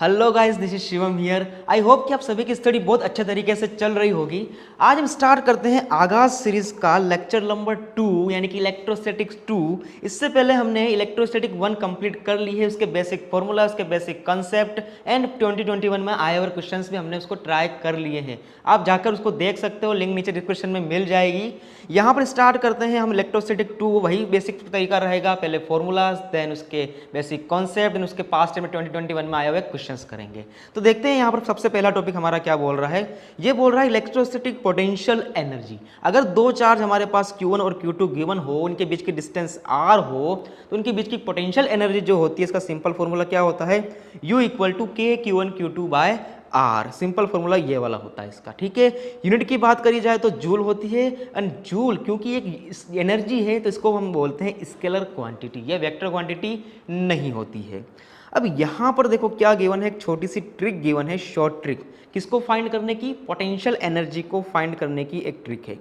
Hello guys, this is Shivam here. I hope कि आप सभी की स्टडी बहुत अच्छे तरीके से चल रही होगी। आज हम स्टार्ट करते हैं आगाज सीरीज का लेक्चर नंबर 2 यानी कि इलेक्ट्रोस्टैटिक्स 2। इससे पहले हमने इलेक्ट्रोस्टैटिक 1 कंप्लीट कर ली है, उसके बेसिक फॉर्मूला, उसके बेसिक कंसेप्ट एंड 2021 में आए हुए क्वेश्चंस भी हमने उसको ट्राई कर लिए हैं। आप जाकर उसको देख सकते हो, लिंक नीचे डिस्क्रिप्शन में मिल जाएगी। यहाँ पर स्टार्ट करते हैं हम इलेक्ट्रोस्टैटिक 2। वही बेसिक तरीका रहेगा, पहले फॉर्मूलाज, देन उसके बेसिक कॉन्सेप्ट, देन उसके पास्ट में 2021 में आए हुए क्वेश्चंस करेंगे। तो देखते हैं यहाँ पर सबसे पहला टॉपिक हमारा क्या बोल रहा है। ये बोल रहा है इलेक्ट्रोस्टैटिक पोटेंशियल एनर्जी। अगर दो चार्ज हमारे पास Q1 और Q2 गिवन हो, उनके बीच की डिस्टेंस R हो, तो उनके बीच की पोटेंशियल एनर्जी जो होती है, इसका सिंपल फॉर्मूला क्या होता है, U equal to K Q1 Q2 by R। Simple formula ये वाला होता है इसका। ठीक है, यूनिट की बात करी जाए तो जूल होती है, एंड जूल क्योंकि एक एनर्जी है तो इसको हम बोलते हैं स्केलर क्वांटिटी या वेक्टर क्वांटिटी नहीं होती है। अब यहाँ पर देखो क्या गिवन है, एक छोटी सी ट्रिक गिवन है, शॉर्ट ट्रिक। किसको फाइंड करने की, पोटेंशियल एनर्जी को फाइंड करने की एक ट्रिक है।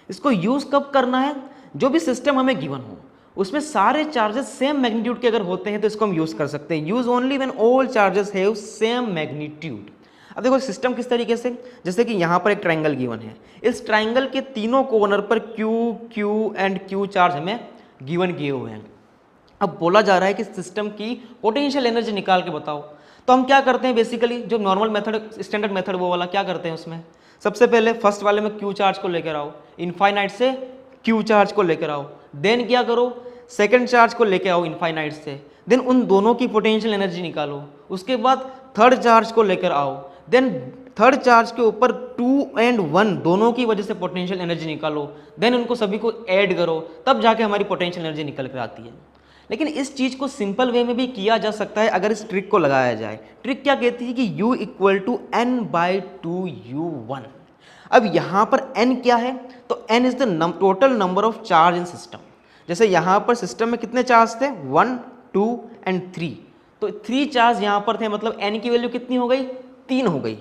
इसको यूज कब करना है, जो भी सिस्टम हमें गिवन हो उसमें सारे चार्जेस सेम मैग्नीट्यूड के अगर होते हैं तो इसको हम यूज कर सकते हैं। Use only when all charges have same magnitude. अब देखो सिस्टम किस तरीके से, जैसे कि यहाँ पर एक ट्राइंगल गिवन है, इस ट्राइंगल के तीनों कॉर्नर पर Q Q and Q charge हमें गिवन किए हुए हैं। अब बोला जा रहा है कि सिस्टम की पोटेंशियल एनर्जी निकाल के बताओ। तो हम क्या करते हैं, बेसिकली जो नॉर्मल मेथड, स्टैंडर्ड मेथड वो वाला क्या करते हैं, उसमें सबसे पहले फर्स्ट वाले में Q चार्ज को लेकर आओ, इनफाइनाइट से Q चार्ज को लेकर आओ, देन क्या करो, सेकंड चार्ज को लेकर आओ इनफाइनाइट से, देन उन दोनों की पोटेंशियल एनर्जी निकालो। उसके बाद थर्ड चार्ज को लेकर आओ, देन थर्ड चार्ज के ऊपर 2 एंड 1 दोनों की वजह से पोटेंशियल एनर्जी निकालो, देन उनको सभी को ऐड करो, तब जाके हमारी पोटेंशियल एनर्जी निकल कर आती है। लेकिन इस चीज को सिंपल वे में भी किया जा सकता है अगर इस ट्रिक को लगाया जाए। ट्रिक क्या कहती है कि U equal to n by 2U1। अब यहां पर n क्या है, तो n is the total number of charge in system. जैसे यहां पर सिस्टम में कितने चार्ज थे, 1 2 एंड 3, तो 3 चार्ज यहां पर थे, मतलब n की वैल्यू कितनी हो गई, 3 हो गई।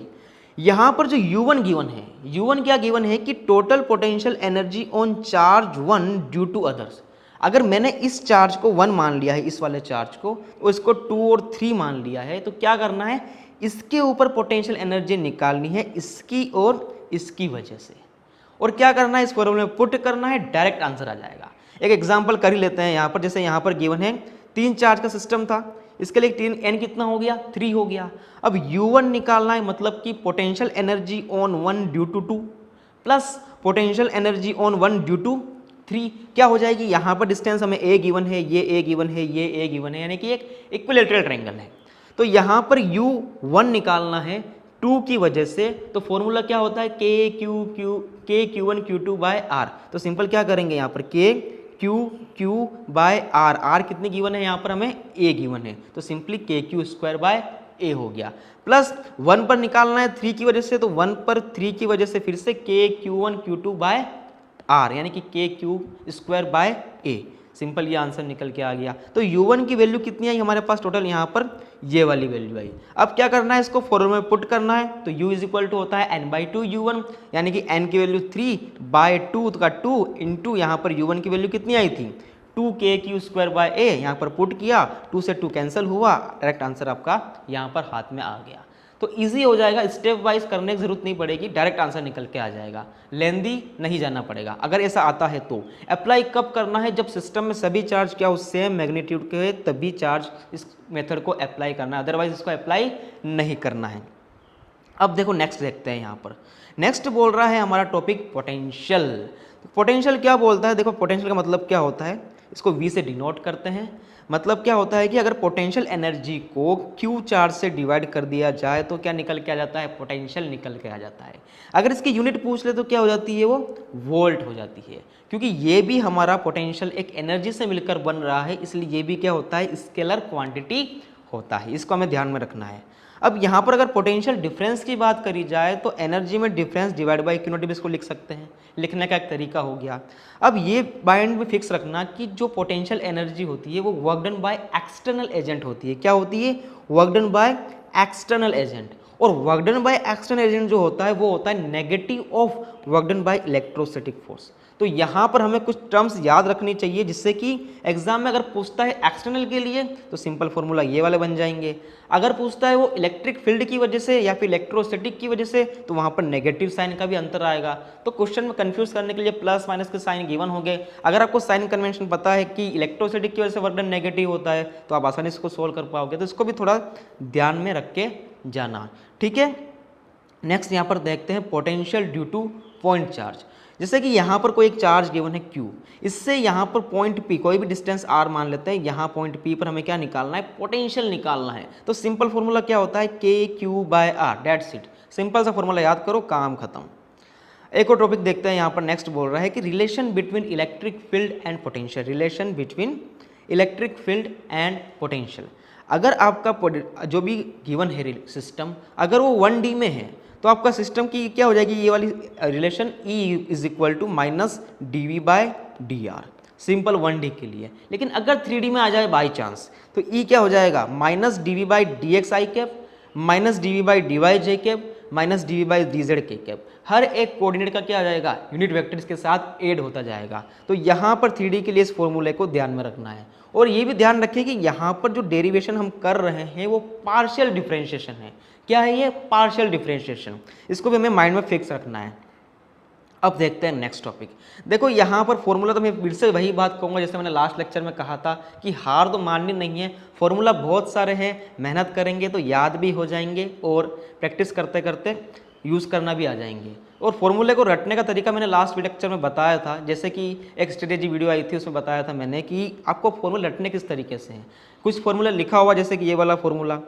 यहां पर जो U1 गिवन है, U1 क्या गिवन है कि total potential energy on charge 1 due to others. अगर मैंने इस चार्ज को 1 मान लिया है, इस वाले चार्ज को, और इसको 2 और 3 मान लिया है, तो क्या करना है, इसके ऊपर पोटेंशियल एनर्जी निकालनी है इसकी और इसकी वजह से, और क्या करना है, इस फॉर्मूले में पुट करना है, डायरेक्ट आंसर आ जाएगा। एक एग्जांपल कर ही लेते हैं यहाँ पर। जैसे यहाँ पर गिवन है 3 चार्ज का सिस्टम था, इसके लिए 3 n कितना हो गया, 3 हो गया। अब U1 निकालना है, मतलब कि potential energy on 1 due to 2 plus potential energy on 1 due to 3। क्या हो जाएगी, यहाँ पर डिस्टेंस हमें a गिवन है, ये a गिवन है, ये a गिवन है, यानी कि एक इक्विलैटरल ट्रायंगल है। तो यहाँ पर U1 निकालना है 2 की वजह से, तो फॉर्मूला क्या होता है, K Q1 Q2 by R। तो सिंपल क्या करेंगे, यहाँ पर K Q by R। R कितनी गिवन है, यहाँ पर हमें a गिवन है, तो simply KQ square by a हो गया। प्लस 1 पर निकालना है 3 की वजह से, तो 1 पर 3 की वजह से फिर से K Q1 Q2 by R, यानी कि KQ square by a। Simple ये आंसर निकल के आ गया। तो U1 की वैल्यू कितनी आई हमारे पास, टोटल यहाँ पर ये वाली वैल्यू आई। अब क्या करना है, इसको फॉर्मूले में पुट करना है। तो U इज इक्वल टू होता है n बाई 2 U1, यानी कि n की वैल्यू 3 बाय 2 का 2 इंटू यहाँ पर U1 की वैल्यू कितनी आई थी, 2KQ स्क्वायर बाय a। यहाँ पर पुट किया, 2 से 2 कैंसिल हुआ, डायरेक्ट आंसर आपका यहाँ पर हाथ में आ गया। तो इजी हो जाएगा, स्टेप वाइज करने की जरूरत नहीं पड़ेगी, डायरेक्ट आंसर निकल के आ जाएगा, लेंदी नहीं जाना पड़ेगा। अगर ऐसा आता है तो अप्लाई कब करना है, जब सिस्टम में सभी चार्ज क्या हो, सेम मैग्नीट्यूड के, तभी चार्ज इस मेथड को अप्लाई करना है, अदरवाइज इसको अप्लाई नहीं करना है। अब देखो नेक्स्ट देखते हैं। यहाँ पर नेक्स्ट बोल रहा है हमारा टॉपिक पोटेंशियल। पोटेंशियल क्या बोलता है, देखो पोटेंशियल का मतलब क्या होता है, इसको V से डिनोट करते हैं। मतलब क्या होता है कि अगर पोटेंशियल एनर्जी को Q चार्ज से डिवाइड कर दिया जाए तो क्या निकल के आ जाता है, पोटेंशियल निकल के आ जाता है। अगर इसकी यूनिट पूछ ले तो क्या हो जाती है, वो वोल्ट हो जाती है, क्योंकि ये भी हमारा पोटेंशियल एक एनर्जी से मिलकर बन रहा है, इसलिए ये भी क्या होता है, स्केलर क्वांटिटी होता है। इसको हमें ध्यान में रखना है। अब यहाँ पर अगर पोटेंशियल डिफरेंस की बात करी जाए तो एनर्जी में difference divide by Q not भी इसको लिख सकते हैं, लिखने का एक तरीका हो गया। अब ये माइंड में फिक्स रखना कि जो पोटेंशियल एनर्जी होती है वो work done by external agent होती है। क्या होती है, work done by external agent. और work done by external agent जो होता है वो होता है negative of work done by electrostatic force. तो यहाँ पर हमें कुछ टर्म्स याद रखनी चाहिए जिससे कि एग्जाम में अगर पूछता है एक्सटर्नल के लिए तो सिंपल फॉर्मूला ये वाले बन जाएंगे, अगर पूछता है वो इलेक्ट्रिक फील्ड की वजह से या फिर इलेक्ट्रोस्टैटिक की वजह से तो वहाँ पर नेगेटिव साइन का भी अंतर आएगा। तो क्वेश्चन में कंफ्यूज करने के लिए प्लस माइनस के साइन गिवन हो गए। अगर आपको साइन कन्वेंशन पता है कि इलेक्ट्रोस्टैटिक की वजह से वर्क डन नेगेटिव होता है तो आप आसानी से इसको सोल्व कर पाओगे। तो इसको भी थोड़ा ध्यान में रख के जाना, ठीक है। नेक्स्ट यहाँ पर देखते हैं potential due two point charge. जैसे कि यहाँ पर कोई एक चार्ज गिवन है Q, इससे यहाँ पर पॉइंट P, कोई भी डिस्टेंस R मान लेते हैं, यहाँ पॉइंट P पर हमें क्या निकालना है, पोटेंशियल निकालना है। तो सिंपल फॉर्मूला क्या होता है, KQ/R, दैट्स इट। सिंपल सा फॉर्मूला याद करो, काम खत्म। एक और टॉपिक देखते हैं, यहाँ पर नेक्स्ट बोल रहा है कि relation between electric field and potential, relation between electric field and potential. अगर आपका जो भी गिवन है सिस्टम, अगर वो 1D में है तो आपका सिस्टम की क्या हो जाएगी, ये वाली relation E is equal to minus dV/dr, simple 1D के लिए। लेकिन अगर 3D में आ जाए बाई चांस तो E क्या हो जाएगा, minus dV/dxi cap minus dV/dy cap minus dV/dz cap. हर एक कोऑर्डिनेट का क्या आ जाएगा, यूनिट वेक्टर इसके साथ ऐड होता जाएगा। तो यहाँ पर 3D के लिए इस फॉर्मूले को ध्यान में रखना है। और ये भी ध्यान रखें कि यहाँ पर जो डेरिवेशन हम कर रहे हैं वो पार्शियल डिफरेंशिएशन है। क्या है ये, पार्शियल डिफरेंशिएशन। इसको भी हमें माइंड में फिक्स रखना है। अब देखते हैं नेक्स्ट टॉपिक। देखो यहाँ पर फॉर्मूला तो मैं फिर से वही बात कहूँगा जैसे मैंने लास्ट लेक्चर में कहा था कि हार तो माननी नहीं है। फॉर्मूला बहुत सारे हैं, मेहनत करेंगे तो याद भी हो जाएंगे और प्रैक्टिस करते करते यूज़ करना भी आ जाएंगे। और फॉर्मूले को रटने का तरीका मैंने लास्ट लेक्चर में बताया था, जैसे कि एक स्ट्रेटेजी वीडियो आई थी उसमें बताया था मैंने कि आपको फॉर्मूला रटने किस तरीके से हैं। कुछ फॉर्मूला लिखा हुआ जैसे कि ये वाला फॉर्मूला,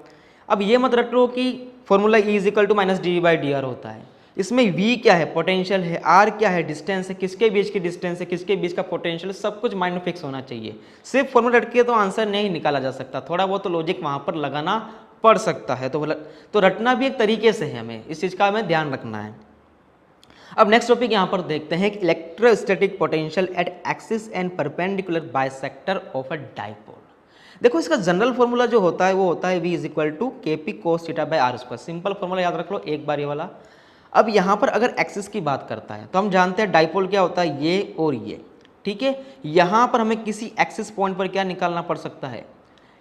अब ये मत रट लो कि formula E is equal to minus dV/dr होता है। इसमें V क्या है, पोटेंशियल है, R क्या है, डिस्टेंस है, किसके बीच की डिस्टेंस है, किसके बीच का पोटेंशियल, सब कुछ माइंड में फिक्स होना चाहिए। सिर्फ फॉर्मूला रट के तो आंसर नहीं निकाला जा सकता, थोड़ा बहुत तो लॉजिक वहाँ पर लगाना पड़ सकता है। तो रटना भी एक तरीके से है, हमें इस चीज़ का हमें ध्यान रखना है। अब नेक्स्ट टॉपिक यहाँ पर देखते हैं कि electrostatic potential at axis and perpendicular bisector of a dipole. देखो इसका जनरल फॉर्मूला जो होता है वो होता है V is equal to KP cos θ/r²। Simple formula याद रख लो एक बार ये वाला। अब यहाँ पर अगर एक्सिस की बात करता है तो हम जानते हैं डाइपोल क्या होता है, ये और ये, ठीक है। यहाँ पर हमें किसी एक्सिस पॉइंट पर क्या निकालना पड़ सकता है,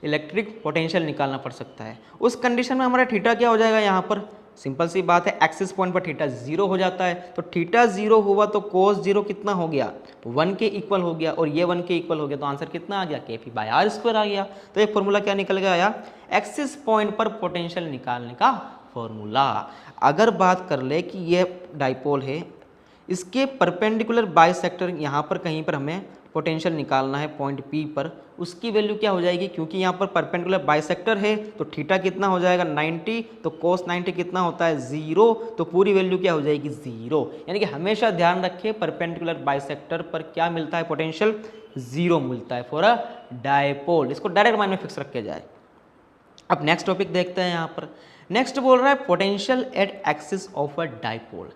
इलेक्ट्रिक पोटेंशियल निकालना पड़ सकता है। उस कंडीशन में हमारा थीटा क्या हो जाएगा, यहाँ पर सिंपल सी बात है, एक्सिस पॉइंट पर थीटा 0 हो जाता है। तो थीटा 0 हुआ तो कोस 0 कितना हो गया, 1 के इक्वल हो गया, और ये 1 के इक्वल हो गया तो आंसर कितना आ गया, KP/r² आ गया। तो एक फॉर्मूला क्या निकल गया आया, एक्सिस पॉइंट पर पोटेंशियल निकालने का फॉर्मूला। अगर बात कर ले कि ये डाइपोल है, इसके परपेंडिकुलर बाइसेक्टर यहाँ पर कहीं पर हमें पोटेंशियल निकालना है पॉइंट P पर, उसकी वैल्यू क्या हो जाएगी, क्योंकि यहाँ पर परपेंडिकुलर बाइसेक्टर है तो थीटा कितना हो जाएगा 90, तो कोस 90 कितना होता है 0, तो पूरी वैल्यू क्या हो जाएगी 0। यानी कि हमेशा ध्यान रखिए परपेंडिकुलर बाइसेक्टर पर क्या मिलता है, पोटेंशियल 0 मिलता है फॉर अ डाइपोल। इसको डायरेक्ट माइंड में फिक्स रख के जाए। अब नेक्स्ट टॉपिक देखते हैं यहाँ पर। नेक्स्ट बोल रहा है potential at axis of a dipole,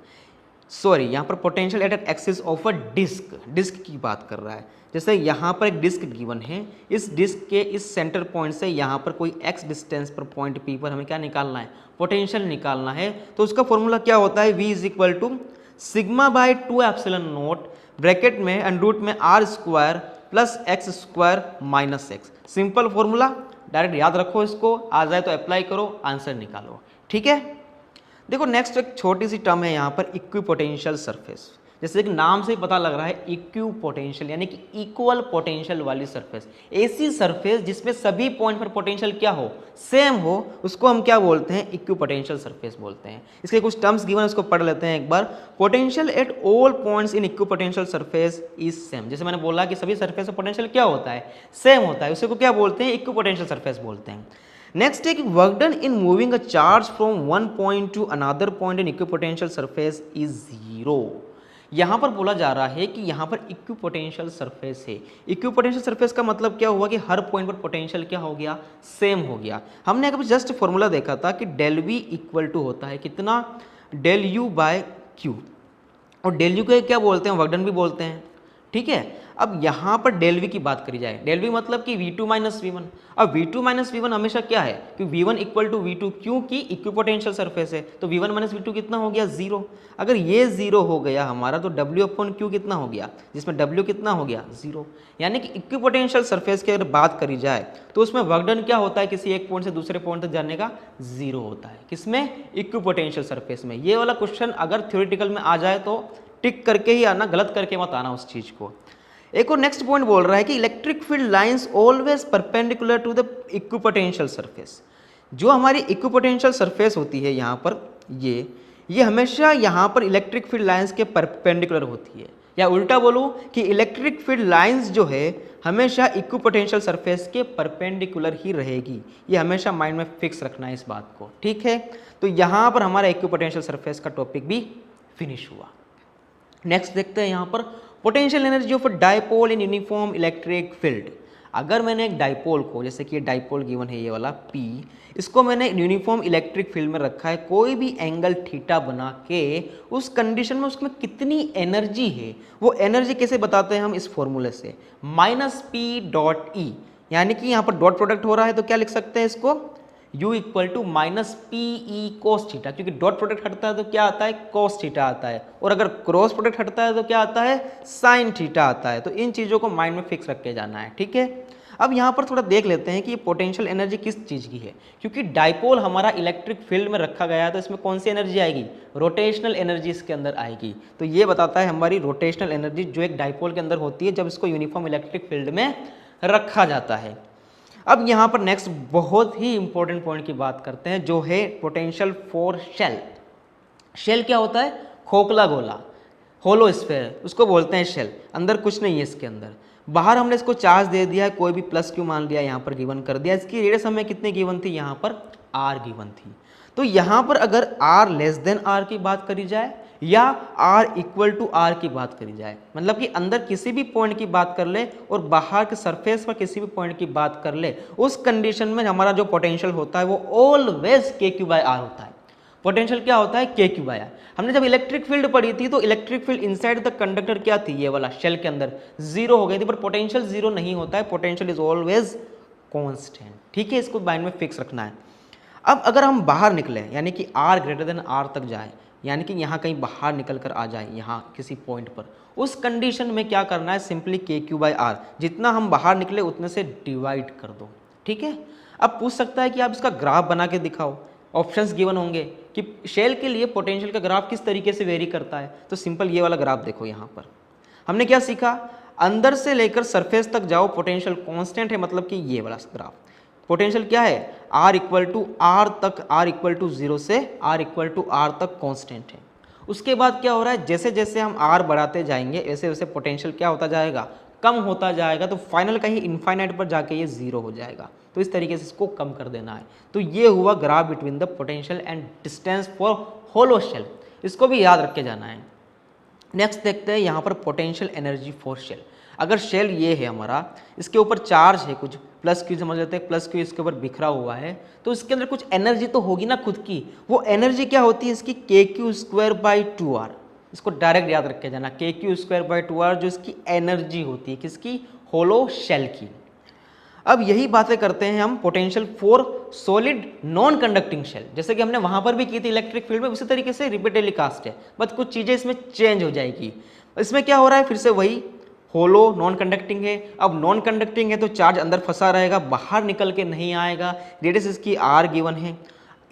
sorry यहाँ पर potential at axis of a disc, disc की बात कर रहा है। जैसे यहाँ पर एक डिस्क गिवन है, इस डिस्क के इस सेंटर पॉइंट से यहाँ पर कोई x डिस्टेंस पर पॉइंट P पर हमें क्या निकालना है, पोटेंशियल निकालना है। तो उसका फॉर्मूला क्या होता है, V is equal to σ/2ε0 bracket में अंडरूट में r² plus x² minus x। Simple formula, direct याद रखो, इसको आ जाए तो अप्लाई करो, आंसर निकालो, ठीक है। देखो नेक्स्ट एक छोटी सी टर्म है यहाँ पर, इक्विपोटेंशियल सरफेस। जैसे कि नाम से ही पता लग रहा है इक्विपोटेंशियल यानी कि इक्वल पोटेंशियल वाली सरफेस। ऐसी सरफेस जिसमें सभी पॉइंट पर पोटेंशियल क्या हो, सेम हो, उसको हम क्या बोलते हैं, इक्विपोटेंशियल सरफेस बोलते हैं। इसके कुछ टर्म्स गिवन, उसको पढ़ लेते हैं एक बार। Potential at all points in equipotential surface is same. जैसे मैंने बोला कि सभी सरफेस में पोटेंशियल क्या होता है, सेम होता है, उसी को क्या बोलते हैं, इक्विपोटेंशियल सरफेस बोलते हैं। नेक्स्ट है कि work done in moving a charge from one point two another point in equipotential surface is 0। यहाँ पर बोला जा रहा है कि यहाँ पर इक्विपोटेंशियल सरफेस है। इक्विपोटेंशियल सरफेस का मतलब क्या हुआ कि हर पॉइंट पर पोटेंशियल क्या हो गया, सेम हो गया। हमने अगर जस्ट फॉर्मूला देखा था कि डेल V इक्वल टू होता है कितना, डेल U/Q, और डेल U को क्या बोलते हैं, वर्क डन भी बोलते हैं, ठीक है। अब यहाँ पर डेल वी की बात करी जाए, डेल वी मतलब कि V2 माइनस वी वन। अब V2 माइनस वी वन हमेशा क्या है कि V1 इक्वल टू V2, क्योंकि इक्विपोटेंशियल सरफेस है, तो V1 माइनस V2 कितना हो गया, 0। अगर ये 0 हो गया हमारा तो W अपॉन Q कितना हो गया, जिसमें W कितना हो गया, 0। यानी कि इक्विपोटेंशियल सरफेस की अगर बात करी जाए तो उसमें वर्क डन क्या होता है, किसी एक पॉइंट से दूसरे पॉइंट तक जाने का 0 होता है। किसमें, इक्विपोटेंशियल सरफेस में। ये वाला क्वेश्चन अगर थ्योरेटिकल में आ जाए तो टिक करके ही आना, गलत करके मत आना उस चीज को। एक और नेक्स्ट पॉइंट बोल रहा है कि electric field lines always perpendicular to the equipotential surface. जो हमारी इक्विपोटेंशियल सरफेस होती है यहाँ पर, ये हमेशा यहाँ पर इलेक्ट्रिक फील्ड लाइंस के परपेंडिकुलर होती है, या उल्टा बोलूँ कि इलेक्ट्रिक फील्ड लाइंस जो है हमेशा इक्विपोटेंशियल सरफेस के परपेंडिकुलर ही रहेगी। ये हमेशा माइंड में फिक्स रखना है इस बात को, ठीक है। तो यहाँ पर हमारा इक्विपोटेंशियल सरफेस का टॉपिक भी फिनिश हुआ। नेक्स्ट देखते हैं यहाँ पर potential energy of a dipole in uniform electric field. अगर मैंने एक डाइपोल को, जैसे कि ये डाइपोल गिवन है ये वाला P, इसको मैंने यूनिफॉर्म इलेक्ट्रिक फील्ड में रखा है, कोई भी एंगल थीटा बना के उस कंडीशन में उसमें कितनी एनर्जी है, वो एनर्जी कैसे बताते हैं हम, इस फॉर्मूले से, माइनस पी डॉट ई। यानी कि यहाँ पर डॉट प्रोडक्ट हो रहा है तो क्या लिख सकते हैं इसको, U equal to minus P E cos theta, क्योंकि डॉट प्रोडक्ट हटता है तो क्या आता है, कोस थीटा आता है, और अगर क्रॉस प्रोडक्ट हटता है तो क्या आता है, साइन थीटा आता है। तो इन चीज़ों को माइंड में फिक्स रख के जाना है, ठीक है। अब यहाँ पर थोड़ा देख लेते हैं कि ये पोटेंशियल एनर्जी किस चीज़ की है, क्योंकि डाइपोल हमारा इलेक्ट्रिक फील्ड में रखा गया है तो इसमें कौन सी एनर्जी आएगी, रोटेशनल एनर्जी इसके अंदर आएगी। तो ये बताता है हमारी रोटेशनल एनर्जी जो एक डाइपोल के अंदर होती है जब इसको यूनिफॉर्म इलेक्ट्रिक फील्ड में रखा जाता है। अब यहाँ पर नेक्स्ट बहुत ही इंपॉर्टेंट पॉइंट की बात करते हैं जो है पोटेंशियल फॉर शेल। शेल क्या होता है, खोखला गोला, होलो स्फीयर, उसको बोलते हैं शेल। अंदर कुछ नहीं है इसके अंदर, बाहर हमने इसको चार्ज दे दिया है, कोई भी प्लस क्यू मान लिया, यहाँ पर गिवन कर दिया। इसकी रेडियस हमें कितने गिवन थी, यहाँ पर आर गिवन थी। तो यहाँ पर अगर आर लेस देन आर की बात करी जाए या r इक्वल टू आर की बात करी जाए, मतलब कि अंदर किसी भी पॉइंट की बात कर ले और बाहर के सरफेस पर किसी भी पॉइंट की बात कर ले, उस कंडीशन में हमारा जो पोटेंशियल होता है वो ऑलवेज के क्यू बाय आर होता है। पोटेंशियल क्या होता है, के क्यू बाय आर। हमने जब इलेक्ट्रिक फील्ड पढ़ी थी तो electric field inside the conductor क्या थी, ये वाला शेल के अंदर 0 हो गई थी, पर पोटेंशियल 0 नहीं होता है, पोटेंशियल इज ऑलवेज कॉन्स्टेंट, ठीक है। इसको माइंड में फिक्स रखना है। अब अगर हम बाहर निकले, यानी कि r ग्रेटर देन r तक जाए, यानी कि यहाँ कहीं बाहर निकल कर आ जाए, यहाँ किसी पॉइंट पर, उस कंडीशन में क्या करना है, सिंपली के क्यू बाई आर, जितना हम बाहर निकले उतने से डिवाइड कर दो, ठीक है। अब पूछ सकता है कि आप इसका ग्राफ बना के दिखाओ, ऑप्शंस गिवन होंगे कि शेल के लिए पोटेंशियल का ग्राफ किस तरीके से वेरी करता है। तो सिंपल ये वाला ग्राफ देखो, यहाँ पर हमने क्या सीखा, अंदर से लेकर सरफेस तक जाओ पोटेंशियल कांस्टेंट है, मतलब कि ये वाला ग्राफ पोटेंशियल क्या है, r इक्वल टू आर तक, r इक्वल टू 0 से r इक्वल टू आर तक कांस्टेंट है। उसके बाद क्या हो रहा है, जैसे जैसे हम r बढ़ाते जाएंगे वैसे वैसे पोटेंशियल क्या होता जाएगा, कम होता जाएगा, तो फाइनल कहीं इनफाइनाइट पर जाके ये 0 हो जाएगा। तो इस तरीके से इसको कम कर देना है। तो ये हुआ graph between the potential and distance for hollow shell, इसको भी याद रख के जाना है। नेक्स्ट देखते हैं यहाँ पर पोटेंशियल एनर्जी फॉर शेल। अगर शेल ये है हमारा, इसके ऊपर चार्ज है कुछ, प्लस क्यू समझ लेते हैं, प्लस क्यू इसके ऊपर बिखरा हुआ है, तो इसके अंदर कुछ एनर्जी तो होगी ना खुद की। वो एनर्जी क्या होती है इसकी, के क्यू स्क्वायर बाई 2r। इसको डायरेक्ट याद रख के जाना, के क्यू स्क्वायर बाई 2r जो इसकी एनर्जी होती है, किसकी, होलो शेल की। अब यही बातें करते हैं हम potential for solid non conducting shell, जैसे कि हमने वहां पर भी की थी इलेक्ट्रिक फील्ड में, उसी तरीके से रिपीटेडली कास्ट है, बस कुछ चीजें इसमें चेंज हो जाएगी। इसमें क्या हो रहा है, फिर से वही होलो नॉन कंडक्टिंग है। अब नॉन कंडक्टिंग है तो चार्ज अंदर फंसा रहेगा, बाहर निकल के नहीं आएगा, रेडियस इसकी r गिवन है।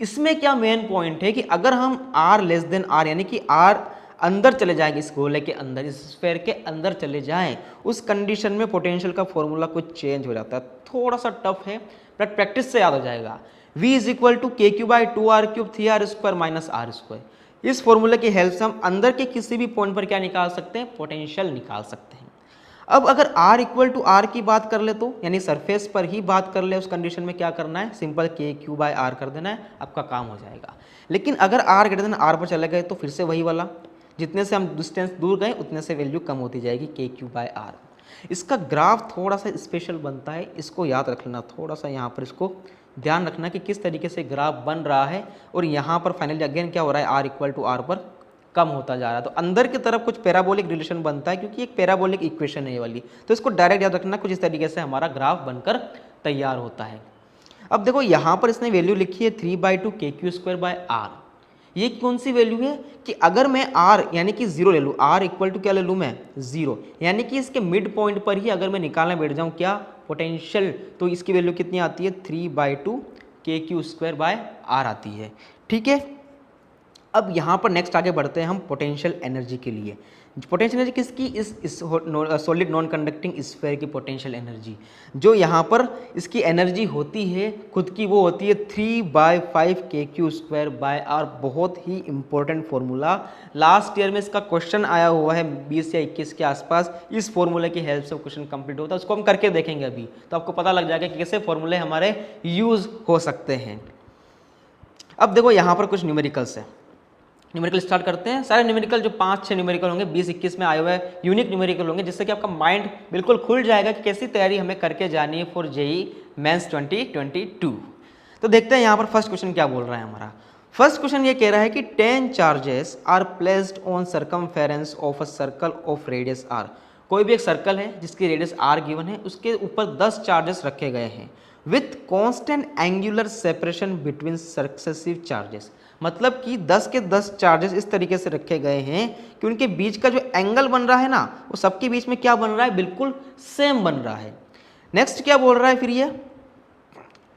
इसमें क्या मेन पॉइंट है कि अगर हम r लेस देन r, यानी कि r अंदर चले जाएंगे, इस गोले के अंदर, इस स्फीयर के अंदर चले जाएं, उस कंडीशन में पोटेंशियल का फॉर्मूला कुछ चेंज हो जाता है। थोड़ा सा टफ है बट प्रैक्टिस से याद हो जाएगा। v इज इक्वल टू के Q by 2r cube 3r square minus r square. इस फॉर्मूले की हेल्प से हम अंदर के किसी भी पॉइंट पर क्या निकाल सकते हैं, पोटेंशियल निकाल सकते हैं। अब अगर r इक्वल टू आर की बात कर ले, तो यानी सरफेस पर ही बात कर ले, उस कंडीशन में क्या करना है, सिंपल के क्यू बाई आर कर देना है, आपका काम हो जाएगा। लेकिन अगर r ग्रेटर देन r पर चले गए तो फिर से वही वाला, जितने से हम डिस्टेंस दूर गए उतने से वैल्यू कम होती जाएगी, के क्यू बाई आर। इसका ग्राफ थोड़ा सा स्पेशल बनता है, इसको याद रख लेना, थोड़ा सा यहाँ पर इसको ध्यान रखना कि किस तरीके से ग्राफ बन रहा है। और यहाँ पर फाइनली अगेन क्या हो रहा है, r इक्वल टू आर पर कम होता जा रहा है। तो अंदर की तरफ कुछ पैराबोलिक रिलेशन बनता है, क्योंकि एक पैराबोलिक इक्वेशन है ये वाली, तो इसको डायरेक्ट याद रखना, कुछ इस तरीके से हमारा ग्राफ बनकर तैयार होता है। अब देखो यहाँ पर इसने वैल्यू लिखी है 3/2 KQ²/R। ये कौन सी वैल्यू है कि अगर मैं R यानी कि 0 ले लूँ, R इक्वल टू क्या ले लूँ मैं 0, यानी कि इसके मिड पॉइंट पर ही अगर मैं निकालने बैठ जाऊँ क्या पोटेंशियल, तो इसकी वैल्यू कितनी आती है 3/2 KQ²/R आती है। ठीक है, अब यहाँ पर नेक्स्ट आगे बढ़ते हैं हम पोटेंशियल एनर्जी के लिए। पोटेंशियल एनर्जी किसकी, इस सॉलिड नॉन कंडक्टिंग स्फीयर की पोटेंशियल एनर्जी, जो यहाँ पर इसकी एनर्जी होती है खुद की, वो होती है 3/5 KQ²/R। बहुत ही इंपॉर्टेंट फॉर्मूला, लास्ट ईयर में इसका क्वेश्चन आया हुआ है 20 या 21 के आसपास। इस फॉर्मूले की हेल्प से क्वेश्चन कंप्लीट होता है, उसको हम करके देखेंगे अभी, तो आपको पता लग जाएगा कि कैसे फॉर्मूले हमारे यूज हो सकते हैं। अब देखो यहाँ पर कुछ न्यूमेरिकल्स हैं, न्यूमेरिकल स्टार्ट करते हैं। सारे न्यूमेरिकल जो 5-6 न्यूमेरिकल होंगे 20-21 में आए हुए यूनिक न्यूमेरिकल होंगे, जिससे कि आपका माइंड बिल्कुल खुल जाएगा कि कैसी तैयारी हमें करके जानी है फॉर जेईई मेंस 2022। तो देखते हैं यहाँ पर फर्स्ट क्वेश्चन क्या बोल रहा है हमारा। फर्स्ट क्वेश्चन ये कह रहा है कि 10 charges are placed on circumference of a circle of radius r। कोई भी एक सर्कल है जिसकी रेडियस r गिवन है, उसके ऊपर 10 चार्जेस रखे गए हैं with constant angular separation between successive charges. मतलब कि 10 के 10 चार्जेस इस तरीके से रखे गए हैं कि उनके बीच का जो एंगल बन रहा है ना, वो सबके बीच में क्या बन रहा है, बिल्कुल सेम बन रहा है। नेक्स्ट क्या बोल रहा है फिर ये,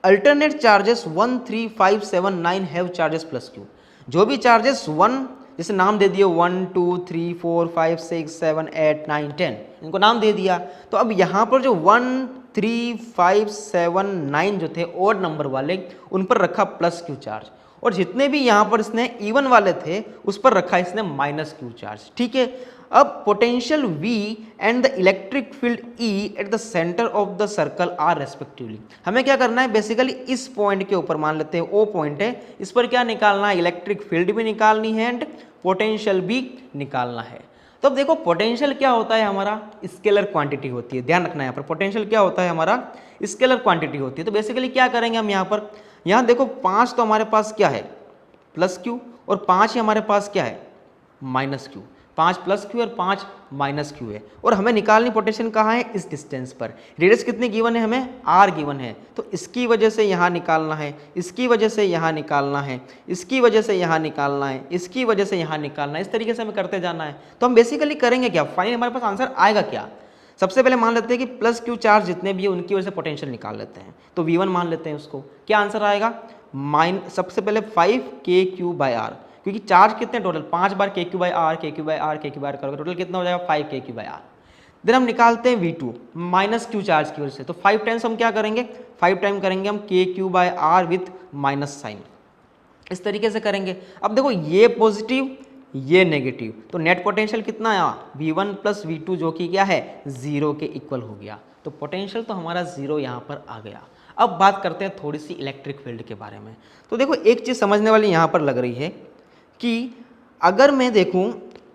alternate charges 1, 3, 5, 7, 9 have charges plus q। जो भी चार्जेस 1, जैसे नाम दे दिए 1, 2, 3, 4, 5, 6, 7, 8, 9, 10, इनको नाम दे दिया। तो अब यहाँ पर जो 1, 3, 5, 7, 9 जो थे ओड नंबर वाले, उन पर रखा प्लस q चार्ज, और जितने भी यहाँ पर इसने इवन वाले थे उस पर रखा इसने माइनस q चार्ज। ठीक है, अब potential V and the electric field E at the centre of the circle are respectively. हमें क्या करना है, बेसिकली इस पॉइंट के ऊपर मान लेते हैं O पॉइंट है, इस पर क्या निकालना है, इलेक्ट्रिक फील्ड भी निकालनी है एंड पोटेंशियल भी निकालना है। तो अब देखो पोटेंशियल क्या होता है, हमारा स्केलर क्वांटिटी होती है, ध्यान रखना है यहाँ पर पोटेंशियल क्या होता है, हमारा स्केलर क्वांटिटी होती है। तो बेसिकली क्या करेंगे हम यहाँ पर, यहाँ देखो 5 तो हमारे पास क्या है प्लस q, और 5 ही हमारे पास क्या है माइनस q। 5 प्लस q और 5 माइनस q है, और हमें निकालनी पोटेंशियल कहाँ है, इस डिस्टेंस पर। रेडियस कितनी गिवन है हमें, r गिवन है, तो इसकी वजह से यहाँ निकालना है, इसकी वजह से यहाँ निकालना है, इसकी वजह से यहाँ निकालना है, इसकी वजह से यहाँ निकालना है, इस तरीके से हमें करते जाना है। तो हम बेसिकली करेंगे क्या, फाइनली हमारे पास आंसर आएगा क्या। सबसे पहले मान लेते हैं कि प्लस q चार्ज जितने भी है उनकी वजह से पोटेंशियल निकाल लेते हैं, तो V1 मान लेते हैं उसको, क्या आंसर आएगा सबसे पहले 5 KQ/R, क्योंकि चार्ज कितने टोटल 5 बार KQ/R KQ/R KQ/R करोगे टोटल कितना हो जाएगा 5 KQ/R। देन हम निकालते हैं V2 माइनस q चार्ज की वजह से, तो 5 टाइम्स हम क्या करेंगे, 5 टाइम करेंगे हम KQ/R विथ माइनस साइन, इस तरीके से करेंगे। अब देखो ये पॉजिटिव ये नेगेटिव, तो नेट पोटेंशियल कितना आया V1 प्लस V2 जो कि क्या है 0 के इक्वल हो गया, तो पोटेंशियल तो हमारा 0 यहाँ पर आ गया। अब बात करते हैं थोड़ी सी इलेक्ट्रिक फील्ड के बारे में। तो देखो एक चीज़ समझने वाली यहाँ पर लग रही है कि अगर मैं देखूँ